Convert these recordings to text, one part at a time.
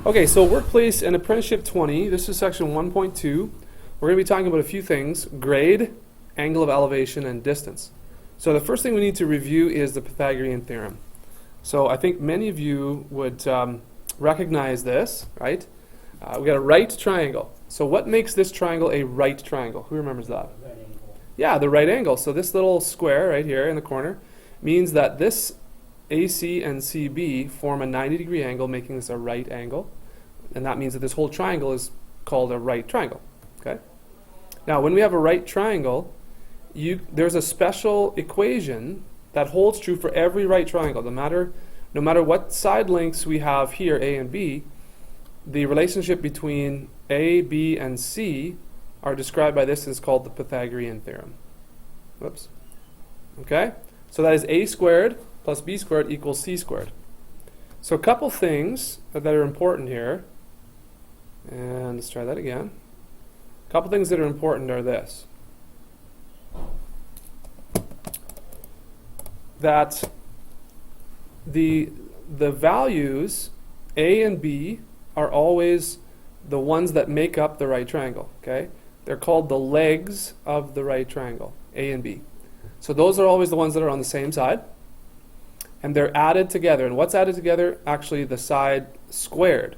Okay, so Workplace and Apprenticeship 20, this is section 1.2. We're going to be talking about a few things: grade, angle of elevation, and distance. So the first thing we need to review is the Pythagorean Theorem. So I think many of you would recognize this, right? We got a right triangle. So what makes this triangle a right triangle? Who remembers that? Right angle. Yeah, the right angle. So this little square right here in the corner means that this AC and CB form a 90-degree angle, making this a right angle. And that means that this whole triangle is called a right triangle. Okay. Now, when we have a right triangle, there's a special equation that holds true for every right triangle. No matter what side lengths we have here, A and B, the relationship between A, B, and C are described by this, and it's called the Pythagorean Theorem. Whoops. Okay? So that is A squared plus B squared equals C squared. So a couple things that are important here, and let's try that again. A couple things that are important are this: that the values A and B are always the ones that make up the right triangle. Okay? They're called the legs of the right triangle, A and B. So those are always the ones that are on the same side, and they're added together. And what's added together? Actually, the side squared.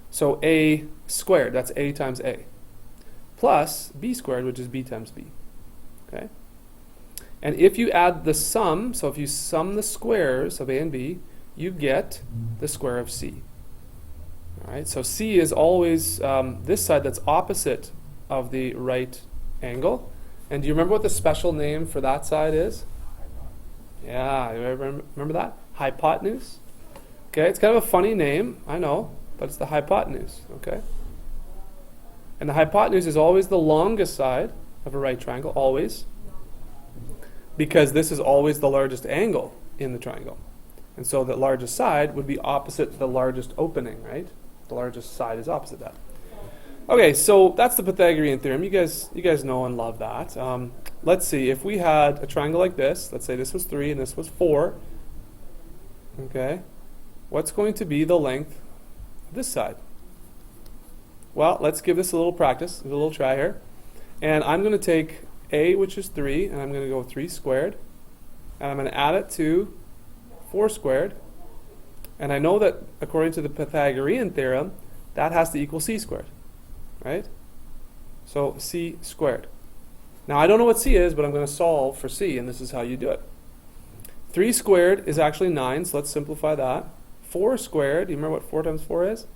So A squared, that's A times A, plus B squared, which is B times B. Okay? And if you add the sum, so if you sum the squares of A and B, you get the square of C. All right, so C is always this side that's opposite of the right angle. And do you remember what the special name for that side is? Yeah, you remember that? Hypotenuse. Okay, it's kind of a funny name, I know, but it's the hypotenuse. Okay? And the hypotenuse is always the longest side of a right triangle, always, because this is always the largest angle in the triangle. And so the largest side would be opposite the largest opening, right? The largest side is opposite that. Okay, so that's the Pythagorean theorem. You guys know and love that. Let's see, if we had a triangle like this, let's say this was 3 and this was 4, okay, what's going to be the length of this side? Well, let's give this a little practice, a little try here. And I'm going to take A, which is 3, and I'm going to go 3 squared, and I'm going to add it to 4 squared, and I know that according to the Pythagorean theorem, that has to equal C squared, right? So C squared. Now I don't know what C is, but I'm going to solve for C, and this is how you do it. 3 squared is actually 9, so let's simplify that. 4 squared, do you remember what 4 times 4 is?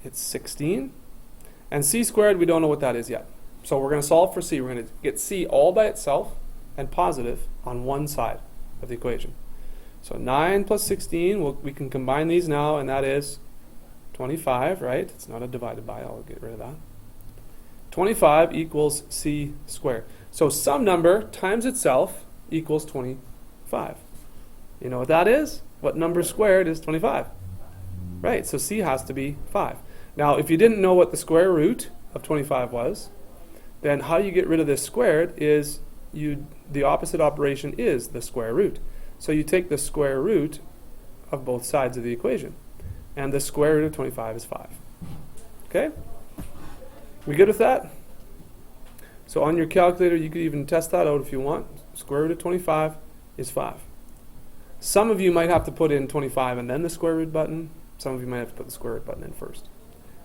It's 16. And C squared, we don't know what that is yet. So we're going to solve for C. We're going to get C all by itself and positive on one side of the equation. So 9 plus 16, we can combine these now, and that is 25, right? It's not a divided by, I'll get rid of that. 25 equals C squared. So some number times itself equals 25. You know what that is? What number squared is 25? Right, so C has to be 5. Now, if you didn't know what the square root of 25 was, then how you get rid of this squared is the opposite operation is the square root. So you take the square root of both sides of the equation, and the square root of 25 is 5. Okay? We good with that? So on your calculator, you could even test that out if you want. Square root of 25 is 5. Some of you might have to put in 25 and then the square root button. Some of you might have to put the square root button in first.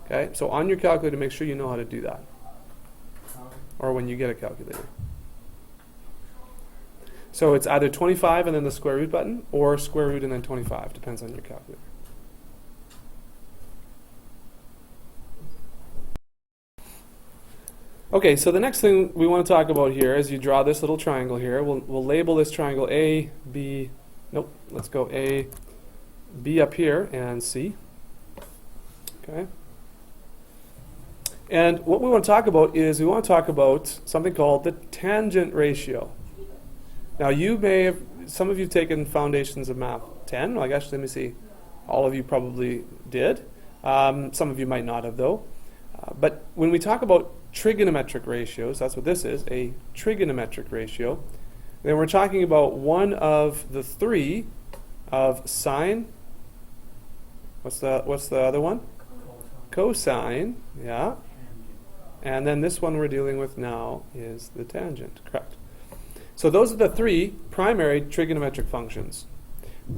Okay? So on your calculator, make sure you know how to do that. Or when you get a calculator. So it's either 25 and then the square root button, or square root and then 25. Depends on your calculator. Okay, so the next thing we want to talk about here is you draw this little triangle here. We'll label this triangle A, B, nope, let's go A, B up here, and C. Okay. And what we want to talk about is we want to talk about something called the tangent ratio. Now some of you have taken Foundations of Math 10. Well, I guess, let me see. All of you probably did. Some of you might not have, though. But when we talk about trigonometric ratios, that's what this is, a trigonometric ratio, then we're talking about one of the three of sine, What's the other one? Cosine, yeah. And then this one we're dealing with now is the tangent, correct. So those are the three primary trigonometric functions.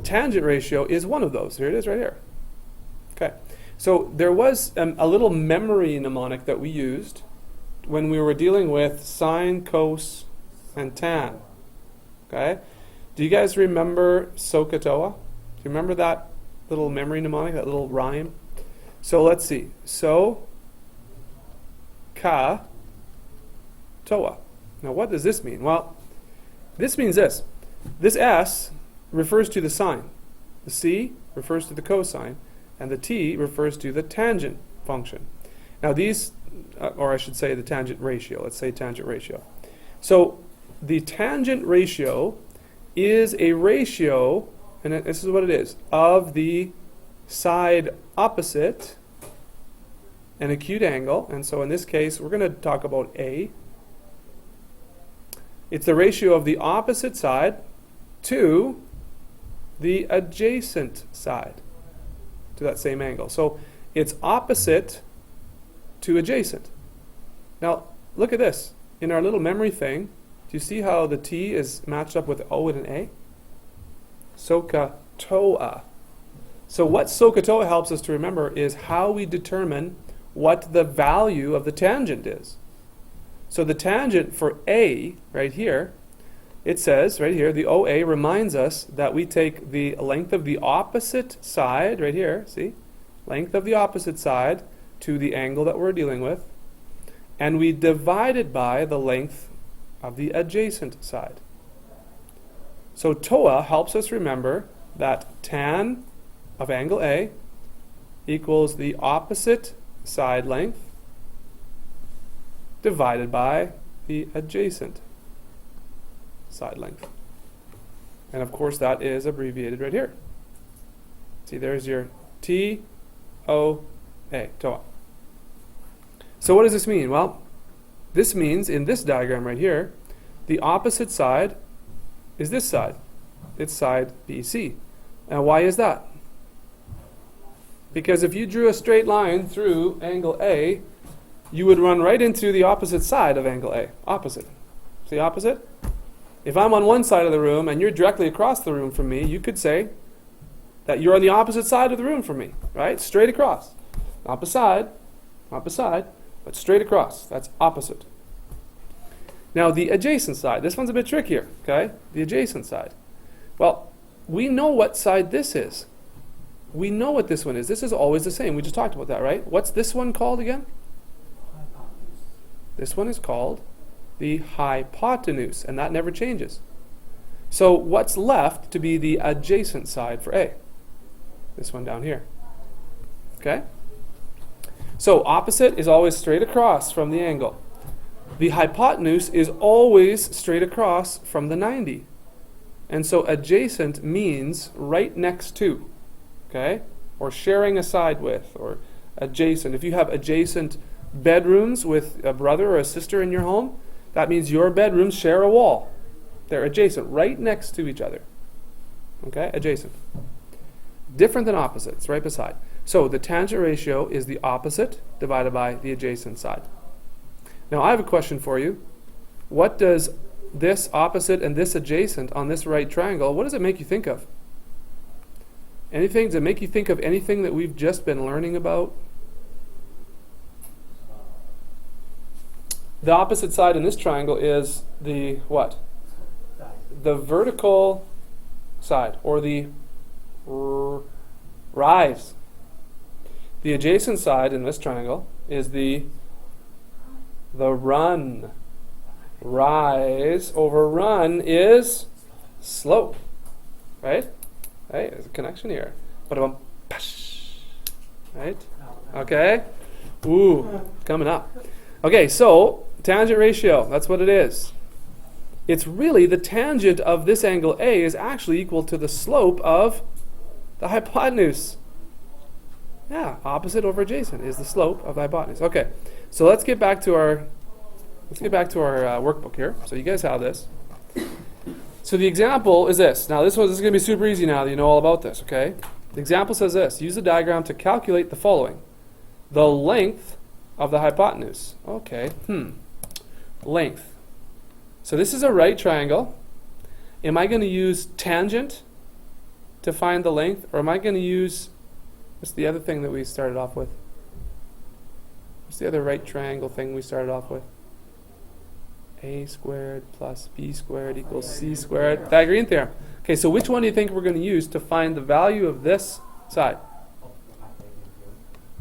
Tangent ratio is one of those. Here it is right here. Okay. So there was a little memory mnemonic that we used when we were dealing with sine, cos, and tan. Okay. Do you guys remember SOHCAHTOA? Do you remember that little memory mnemonic, that little rhyme? So let's see. SOHCAHTOA. Now what does this mean? Well, this means this. This S refers to the sine. The C refers to the cosine. And the T refers to the tangent function. Now these, or I should say the tangent ratio. Let's say tangent ratio. So the tangent ratio is a ratio, and this is what it is, of the side opposite an acute angle. And so in this case, we're going to talk about A. It's the ratio of the opposite side to the adjacent side to that same angle. So it's opposite to adjacent. Now look at this. In our little memory thing, do you see how the T is matched up with O and an A? SOHCAHTOA. So what SOHCAHTOA helps us to remember is how we determine what the value of the tangent is. So the tangent for A right here, it says right here, the OA reminds us that we take the length of the opposite side right here, see? Length of the opposite side to the angle that we're dealing with, and we divide it by the length of the adjacent side. So TOA helps us remember that tan of angle A equals the opposite side length divided by the adjacent side length. And of course that is abbreviated right here. See, there's your TOA, TOA. So what does this mean? Well, this means in this diagram right here, the opposite side is this side. It's side BC. And why is that? Because if you drew a straight line through angle A, you would run right into the opposite side of angle A. Opposite. See opposite? If I'm on one side of the room and you're directly across the room from me, you could say that you're on the opposite side of the room from me, right? Straight across. Not beside, but straight across. That's opposite. Now the adjacent side, this one's a bit trickier, okay? The adjacent side. Well, we know what side this is. We know what this one is. This is always the same. We just talked about that, right? What's this one called again? This one is called the hypotenuse, and that never changes. So what's left to be the adjacent side for A? This one down here. Okay? So opposite is always straight across from the angle. The hypotenuse is always straight across from the 90. And so adjacent means right next to, okay? Or sharing a side with, or adjacent. If you have adjacent bedrooms with a brother or a sister in your home, that means your bedrooms share a wall. They're adjacent, right next to each other. Okay, adjacent. Different than opposites, right beside. So the tangent ratio is the opposite divided by the adjacent side. Now I have a question for you. What does this opposite and this adjacent on this right triangle, what does it make you think of? Anything? Does it make you think of anything that we've just been learning about? The opposite side in this triangle is the what? The vertical side, or the rise. The adjacent side in this triangle is the run. Rise over run is slope. Right? Hey, there's a connection here. But right? Okay? Ooh, coming up. Okay, so tangent ratio, that's what it is. It's really the tangent of this angle A is actually equal to the slope of the hypotenuse. Yeah, opposite over adjacent is the slope of the hypotenuse. Okay, so let's get back to our workbook here. So you guys have this. So the example is this. Now this is going to be super easy now that you know all about this. Okay, The example says this: use the diagram to calculate the following. The length of the hypotenuse. Okay, length. So this is a right triangle. Am I going to use tangent to find the length, or am I going to use, what's the other thing that we started off with? What's the other right triangle thing we started off with? A squared plus B squared equals C squared. Pythagorean Theorem. Okay, so which one do you think we're going to use to find the value of this side?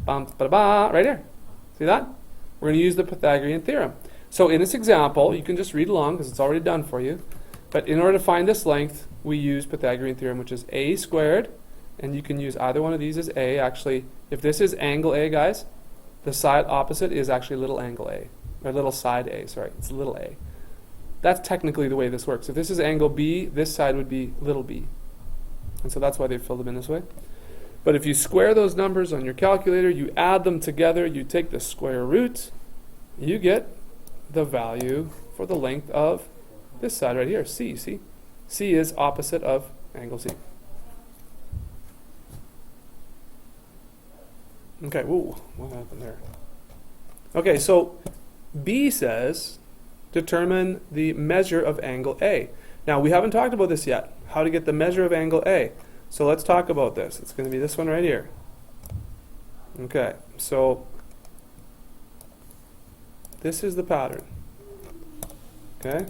Right here. See that? We're going to use the Pythagorean Theorem. So in this example, you can just read along because it's already done for you. But in order to find this length, we use Pythagorean Theorem, which is A squared. And you can use either one of these as A. Actually, if this is angle A, guys, the side opposite is actually little angle A. Or little side A, sorry. It's little a. That's technically the way this works. If this is angle B, this side would be little b. And so that's why they filled them in this way. But if you square those numbers on your calculator, you add them together, you take the square root, you get the value for the length of this side right here, C. See? C is opposite of angle C. Okay, whoa, what happened there? Okay, so B says determine the measure of angle A. Now, we haven't talked about this yet, how to get the measure of angle A. So let's talk about this. It's going to be this one right here. Okay, so this is the pattern. Okay?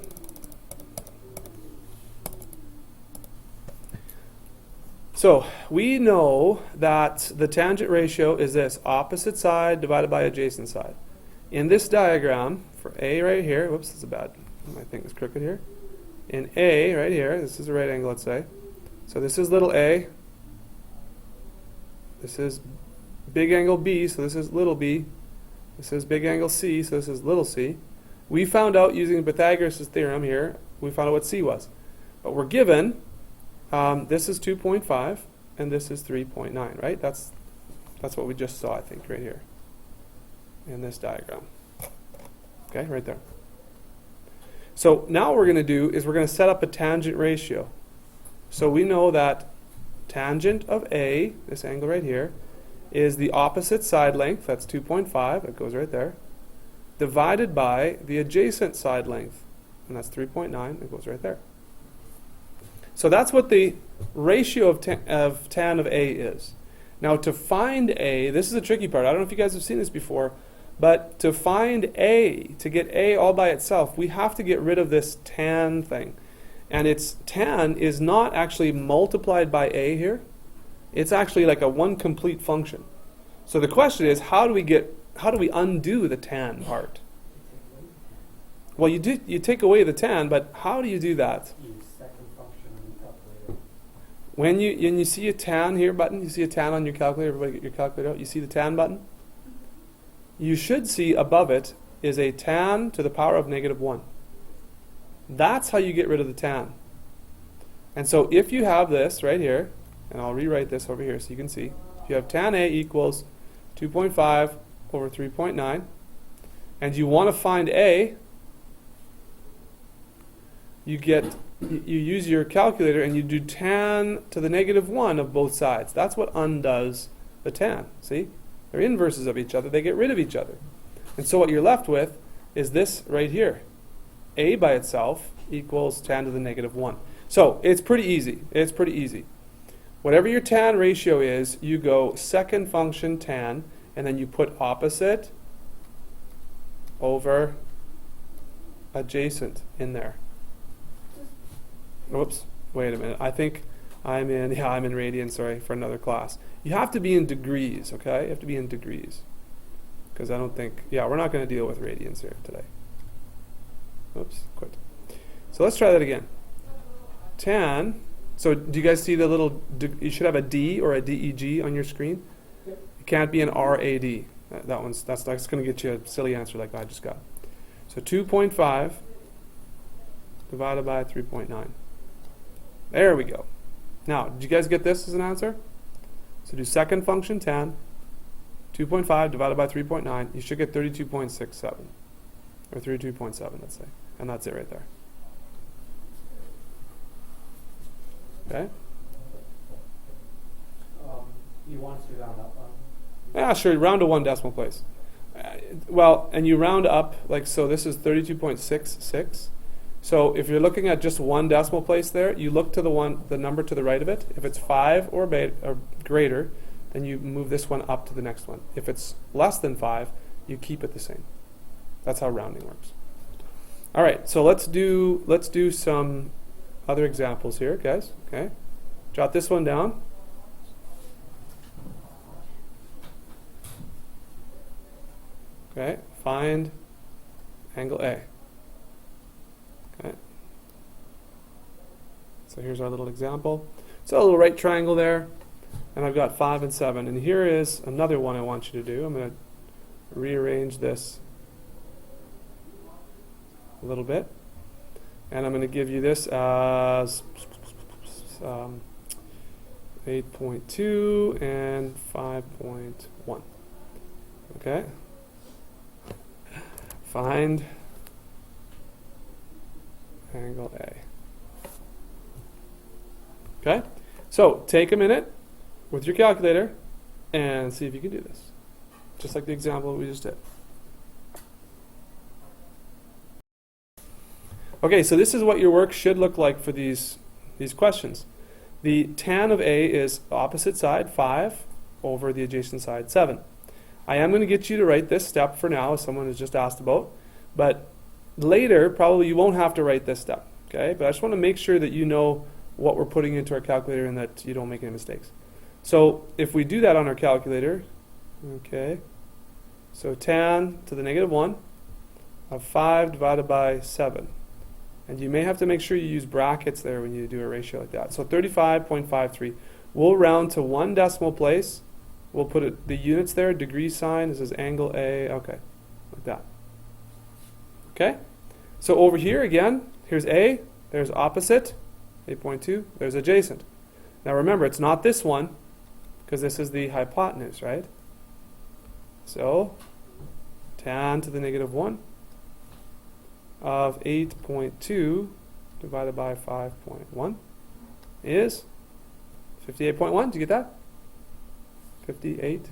So we know that the tangent ratio is this, opposite side divided by adjacent side. In this diagram, for A right here, whoops, this is bad. My thing is crooked here. In A right here, this is a right angle, let's say. So this is little a. This is big angle B, so this is little b. This is big angle C, so this is little c. We found out using Pythagoras' theorem here, we found out what C was. But we're given, this is 2.5 and this is 3.9, right? That's what we just saw, I think, right here in this diagram. Okay, right there. So now what we're going to do is we're going to set up a tangent ratio. So we know that tangent of A, this angle right here, is the opposite side length, that's 2.5, that goes right there, divided by the adjacent side length, and that's 3.9, it goes right there. So that's what the ratio of tan of A is. Now to find A, this is a tricky part, I don't know if you guys have seen this before, but to find A, to get A all by itself, we have to get rid of this tan thing. And its tan is not actually multiplied by A here. It's actually like a one complete function. So the question is, how do we undo the tan part? Well, you take away the tan, but how do you do that? When you see a tan here button, you see a tan on your calculator, everybody get your calculator out, you see the tan button? You should see above it is a tan to the power of -1. That's how you get rid of the tan. And so if you have this right here, and I'll rewrite this over here so you can see, if you have tan A equals 2.5 over 3.9, and you want to find A, you use your calculator and you do tan to the -1 of both sides. That's what undoes the tan. See? They're inverses of each other. They get rid of each other. And so what you're left with is this right here. A by itself equals tan to the -1. So it's pretty easy. It's pretty easy. Whatever your tan ratio is, you go second function tan, and then you put opposite over adjacent in there. Oops, wait a minute. I think I'm in radians, sorry, for another class. You have to be in degrees, okay? You have to be in degrees. Because I don't think, we're not going to deal with radians here today. Oops, quit. So let's try that again. Tan, so do you guys see the little, you should have a D or a DEG on your screen. Yep. It can't be an RAD. That's going to get you a silly answer like I just got. So 2.5 divided by 3.9. There we go. Now, did you guys get this as an answer? So do second function tan, 2.5 divided by 3.9, you should get 32.67. Or 32.7, let's say. And that's it right there. Okay? You want us to round up on? Yeah, sure, round to one decimal place. Well, and you round up, like, so this is 32.66. So if you're looking at just one decimal place there, you look to the number to the right of it. If it's 5 or greater, then you move this one up to the next one. If it's less than 5, you keep it the same. That's how rounding works. All right, so let's do some other examples here, guys. Okay, jot this one down. Okay, find angle A. Okay. So here's our little example. So a little right triangle there, and I've got 5 and 7. And here is another one I want you to do. I'm going to rearrange this a little bit, and I'm going to give you this as 8.2 and 5.1. Okay. Find angle A. Okay, so take a minute with your calculator and see if you can do this, just like the example we just did. Okay, so this is what your work should look like for these questions. The tan of A is opposite side 5 over the adjacent side 7. I am going to get you to write this step for now, as someone has just asked about, but later probably you won't have to write this step, okay? But I just want to make sure that you know what we're putting into our calculator and that you don't make any mistakes. So if we do that on our calculator, okay, so tan to the negative 1 of 5 divided by 7. And you may have to make sure you use brackets there when you do a ratio like that. So 35.53. We'll round to one decimal place. We'll put the units there, degree sign. This is angle A. Okay, like that. Okay? So over here again, here's A. There's opposite, 8.2. There's adjacent. Now remember, it's not this one, because this is the hypotenuse, right? So tan to the negative 1 of 8.2 divided by 5.1 is 58.1. Did you get that? 58.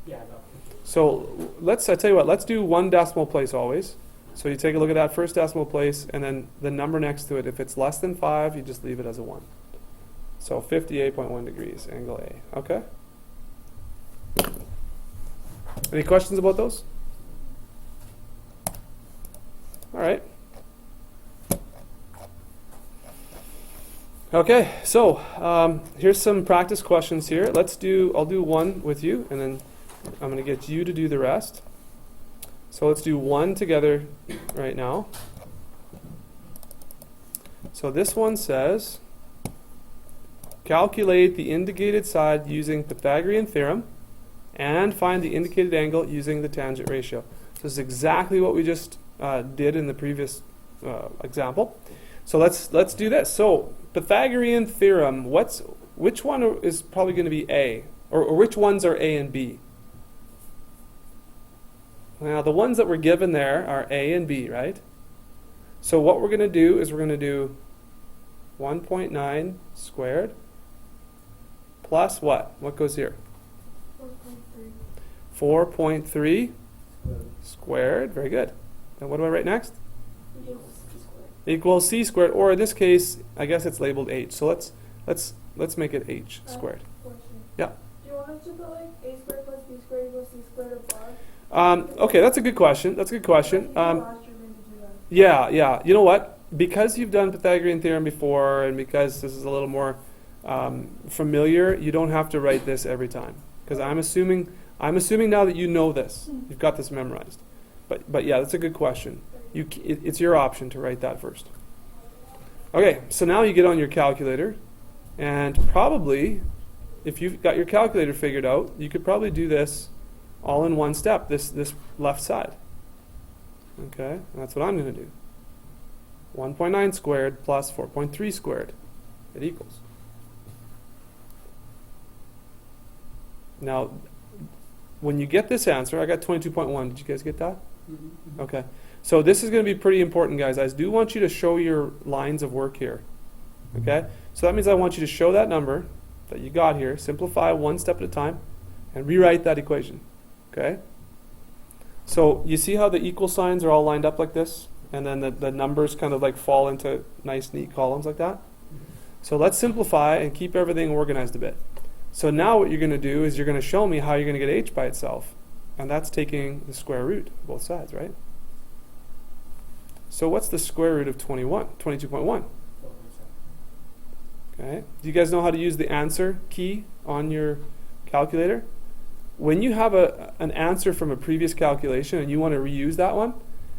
Yeah, no. So I tell you what, let's do one decimal place always. So you take a look at that first decimal place, and then the number next to it. If it's less than 5, you just leave it as a 1. So 58.1 degrees, angle A. Okay? Any questions about those? All right. Okay, so here's some practice questions here. I'll do one with you, and then I'm going to get you to do the rest. So let's do one together right now. So this one says, calculate the indicated side using Pythagorean Theorem and find the indicated angle using the tangent ratio. So this is exactly what we just did in the previous example. So let's do this. So Pythagorean Theorem, which one is probably going to be A? Or which ones are A and B? Now the ones that we're given there are A and B, right? So what we're going to do is we're going to do 1.9 squared plus what? What goes here? 4.3. 4.3 squared. Very good. And what do I write next? Equals c squared, or in this case, I guess it's labeled h. So let's make it h squared. Yeah. Do you want us to put like a squared plus b squared equals c squared or bar? Okay, that's a good question. That's a good question. Yeah. You know what? Because you've done Pythagorean Theorem before, and because this is a little more familiar, you don't have to write this every time. Because I'm assuming now that you know this, you've got this memorized. But yeah, that's a good question. It's your option to write that first. Okay, so now you get on your calculator, and probably, if you've got your calculator figured out, you could probably do this all in one step, this left side. Okay, that's what I'm going to do. 1.9 squared plus 4.3 squared. It equals. Now, when you get this answer, I got 22.1. Did you guys get that? Mm-hmm. Okay. So this is going to be pretty important, guys. I do want you to show your lines of work here. Okay? So that means I want you to show that number, that you got here, simplify one step at a time, and rewrite that equation. Okay? So you see how the equal signs are all lined up like this? And then the numbers kind of like fall into nice, neat columns like that? So let's simplify and keep everything organized a bit. So now what you're going to do is you're going to show me how you're going to get h by itself. And that's taking the square root of both sides, right? So what's the square root of 22.1? Okay. Do you guys know how to use the answer key on your calculator? When you have an answer from a previous calculation and you want to reuse that one,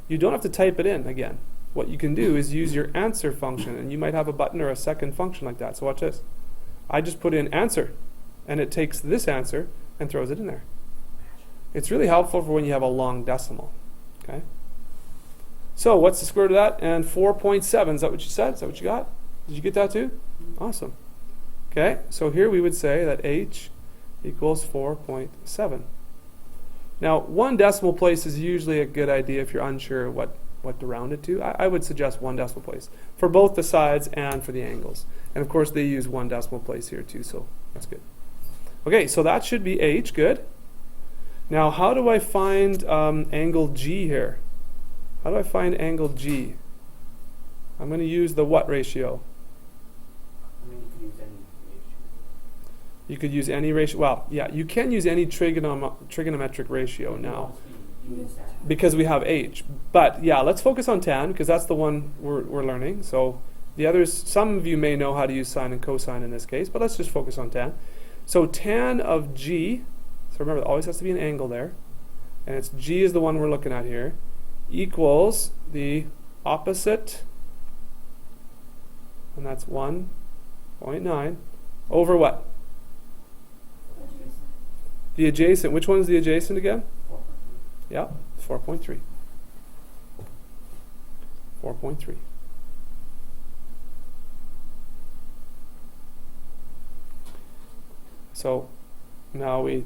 you don't have to type it in again. What you can do is use your answer function, and you might have a button or a second function like that. So watch this. I just put in answer, and it takes this answer and throws it in there. It's really helpful for when you have a long decimal. Okay. So what's the square root of that? And 4.7, is that what you said? Is that what you got? Did you get that too? Awesome. Okay, so here we would say that h equals 4.7. Now, one decimal place is usually a good idea if you're unsure what to round it to. I would suggest one decimal place for both the sides and for the angles. And of course, they use one decimal place here too, so that's good. Okay, so that should be h, good. Now, how do I find angle G here? How do I find angle G? I'm going to use the what ratio? You could use any ratio. Well, yeah, you can use any trigonometric ratio now because we have h. But yeah, let's focus on tan because that's the one we're learning. So the others, some of you may know how to use sine and cosine in this case, but let's just focus on tan. So tan of G, so remember, there always has to be an angle there, and it's G is the one we're looking at here, equals the opposite, and that's 1.9, over what? The adjacent. Which one's the adjacent again? 4.3. Yeah, 4.3. 4.3. So now we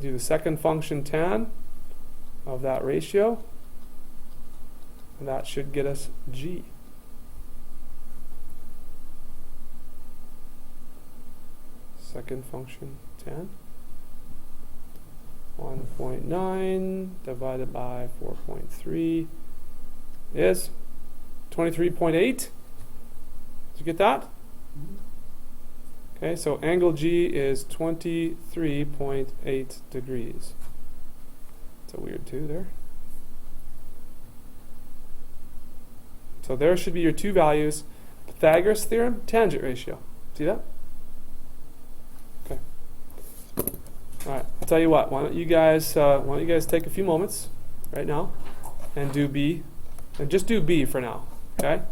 do the second function tan of that ratio, and that should get us G. Second function tan. 1.9 divided by 4.3 is 23.8. Did you get that? Okay, so angle G is 23.8 degrees. It's a weird 2 there. So there should be your two values. Pythagorean Theorem, tangent ratio. See that? Okay. All right, I'll tell you what, why don't you guys take a few moments right now and do B, and just do B for now, okay?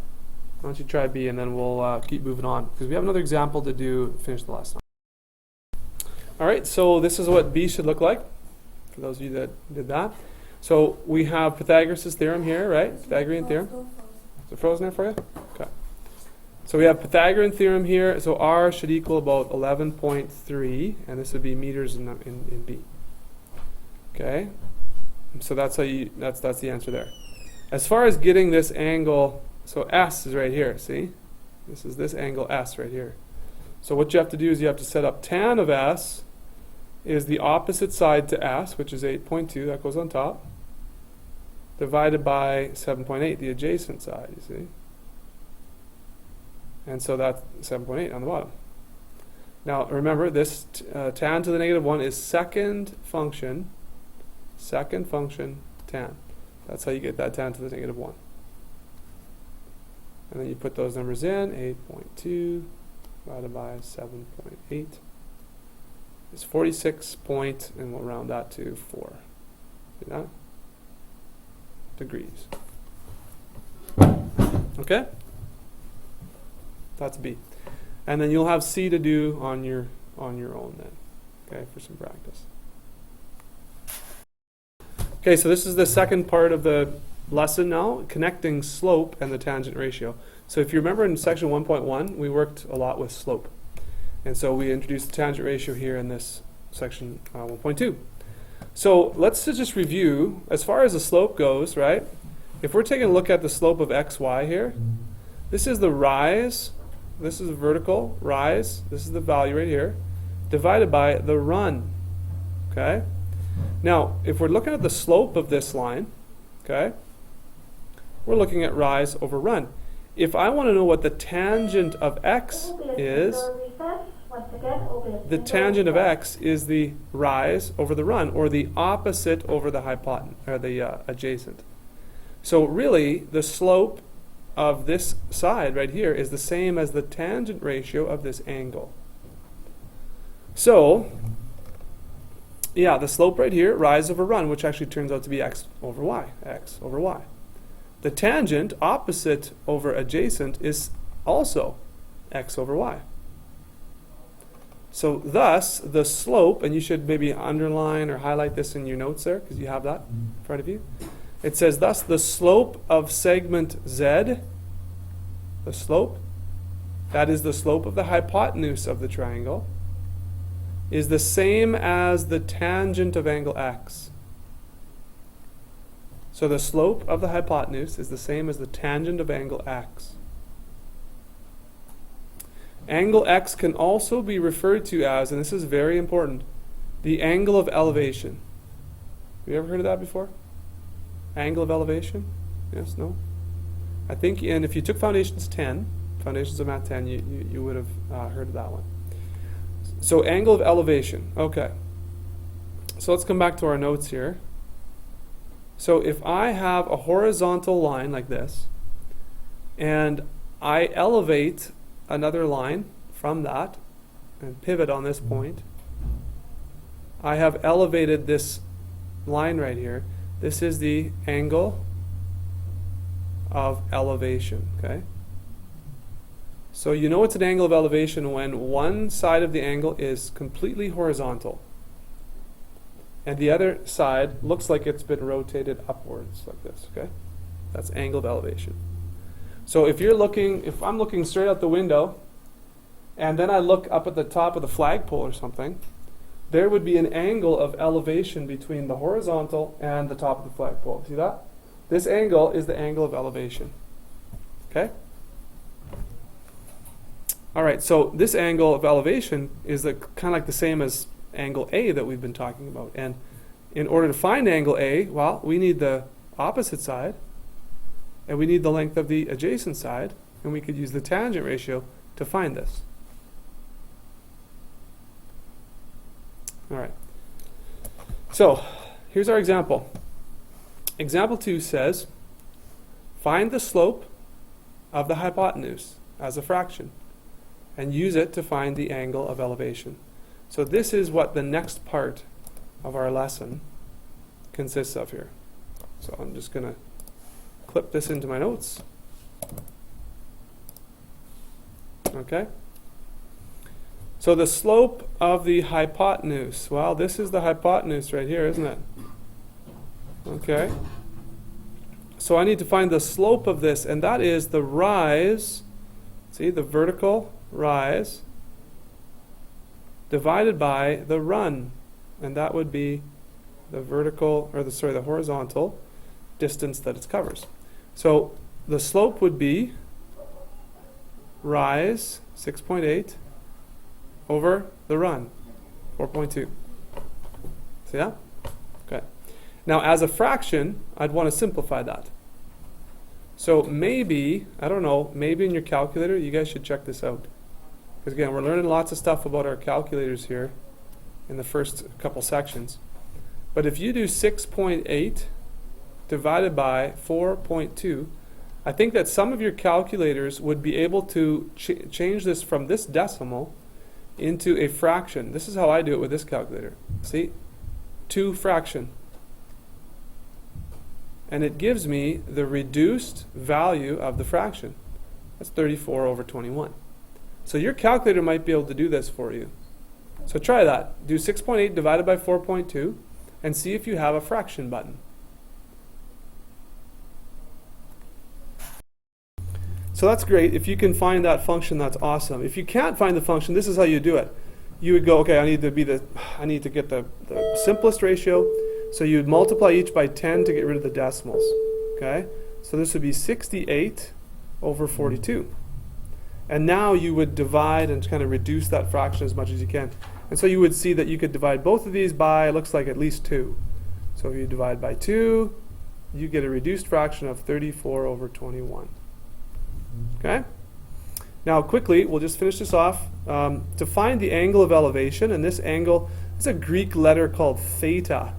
Why don't you try B, and then we'll keep moving on, because we have another example to do to finish the lesson. All right, so this is what B should look like, for those of you that did that. So we have Pythagoras' theorem here, right? Pythagorean theorem. Is it frozen there for you? Okay. So we have Pythagorean theorem here. So R should equal about 11.3, and this would be meters in B. Okay. So that's how that's the answer there. As far as getting this angle, so S is right here. See, this is this angle S right here. So what you have to do is you have to set up tan of S is the opposite side to S, which is 8.2. That goes on top. Divided by 7.8, the adjacent side. You see. And so that's 7.8 on the bottom. Now remember, this tan to the negative 1 is second function tan. That's how you get that tan to the negative 1. And then you put those numbers in, 8.2 divided by 7.8 is 46 point, and we'll round that to 4. See that? Degrees. Okay? That's B. And then you'll have C to do on your own then. Okay, for some practice. Okay, so this is the second part of the lesson now, connecting slope and the tangent ratio. So if you remember in section 1.1, we worked a lot with slope. And so we introduced the tangent ratio here in this section 1.2. So let's just review, as far as the slope goes, right? If we're taking a look at the slope of xy here, this is the rise this is vertical rise, this is the value right here, divided by the run. Okay? Now, if we're looking at the slope of this line, okay, we're looking at rise over run. If I want to know what the tangent of x is, the tangent of x is the rise over the run, or the opposite over the hypotenuse, or the adjacent. So really, the slope of this side right here is the same as the tangent ratio of this angle. So, yeah, the slope right here, rise over run, which actually turns out to be x over y, x over y. The tangent, opposite over adjacent, is also x over y. So thus, the slope, and you should maybe underline or highlight this in your notes there, because you have that in front of you. It says, thus, the slope of segment z, the slope, that is the slope of the hypotenuse of the triangle, is the same as the tangent of angle x. So the slope of the hypotenuse is the same as the tangent of angle x. Angle x can also be referred to as, and this is very important, the angle of elevation. Have you ever heard of that before? Angle of elevation? Yes, no? I think, and if you took Foundations 10, Foundations of Math 10, you would have heard of that one. So angle of elevation, okay. So let's come back to our notes here. So if I have a horizontal line like this, and I elevate another line from that, and pivot on this point, I have elevated this line right here. This is the angle of elevation, okay? So you know it's an angle of elevation when one side of the angle is completely horizontal and the other side looks like it's been rotated upwards like this, okay? That's angle of elevation. So if I'm looking straight out the window and then I look up at the top of the flagpole or something, there would be an angle of elevation between the horizontal and the top of the flagpole. See that? This angle is the angle of elevation. Okay? All right, so this angle of elevation is kind of like the same as angle A that we've been talking about. And in order to find angle A, well, we need the opposite side, and we need the length of the adjacent side, and we could use the tangent ratio to find this. All right. So here's our example. Example 2 says, find the slope of the hypotenuse as a fraction and use it to find the angle of elevation. So this is what the next part of our lesson consists of here. So I'm just going to clip this into my notes. Okay? So the slope of the hypotenuse. Well, this is the hypotenuse right here, isn't it? Okay. So I need to find the slope of this, and that is the rise, see, the vertical rise divided by the run, and that would be the the horizontal distance that it covers. So the slope would be rise 6.8 over the run 4.2. See that? Okay. Now as a fraction, I'd want to simplify that. So maybe, I don't know, maybe in your calculator, you guys should check this out. Because again, we're learning lots of stuff about our calculators here in the first couple sections. But if you do 6.8 divided by 4.2, I think that some of your calculators would be able to change this from this decimal into a fraction. This is how I do it with this calculator. See? 2 fraction. And it gives me the reduced value of the fraction. That's 34 over 21. So your calculator might be able to do this for you. So try that. Do 6.8 divided by 4.2 and see if you have a fraction button. So that's great. If you can find that function, that's awesome. If you can't find the function, this is how you do it. You would go, okay, I need to get the simplest ratio. So you'd multiply each by 10 to get rid of the decimals. Okay? So this would be 68 over 42. And now you would divide and kind of reduce that fraction as much as you can. And so you would see that you could divide both of these by, it looks like at least 2. So if you divide by 2, you get a reduced fraction of 34 over 21. Okay? Now quickly, we'll just finish this off. To find the angle of elevation, and this angle is a Greek letter called theta.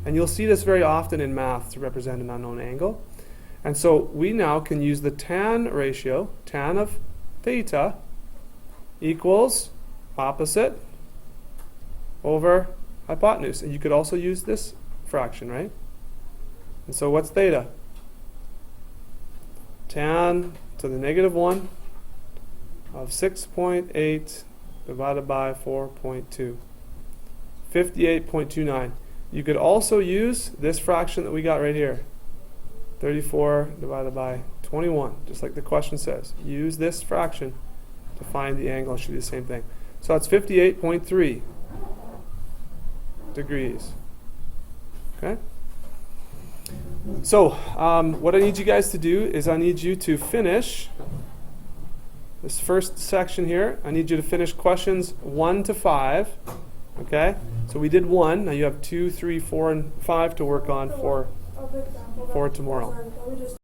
And you'll see this very often in math to represent an unknown angle. And so we now can use the tan ratio, tan of theta equals opposite over hypotenuse. And you could also use this fraction, right? And so what's theta? Tan to the negative 1 of 6.8 divided by 4.2. 58.29. You could also use this fraction that we got right here. 34 divided by 21, just like the question says. Use this fraction to find the angle. It should be the same thing. So that's 58.3 degrees. Okay? So, what I need you guys to do is I need you to finish this first section here. I need you to finish questions 1 to 5. Okay? So we did 1. Now you have 2, 3, 4, and 5 to work on for tomorrow. Sorry, can we just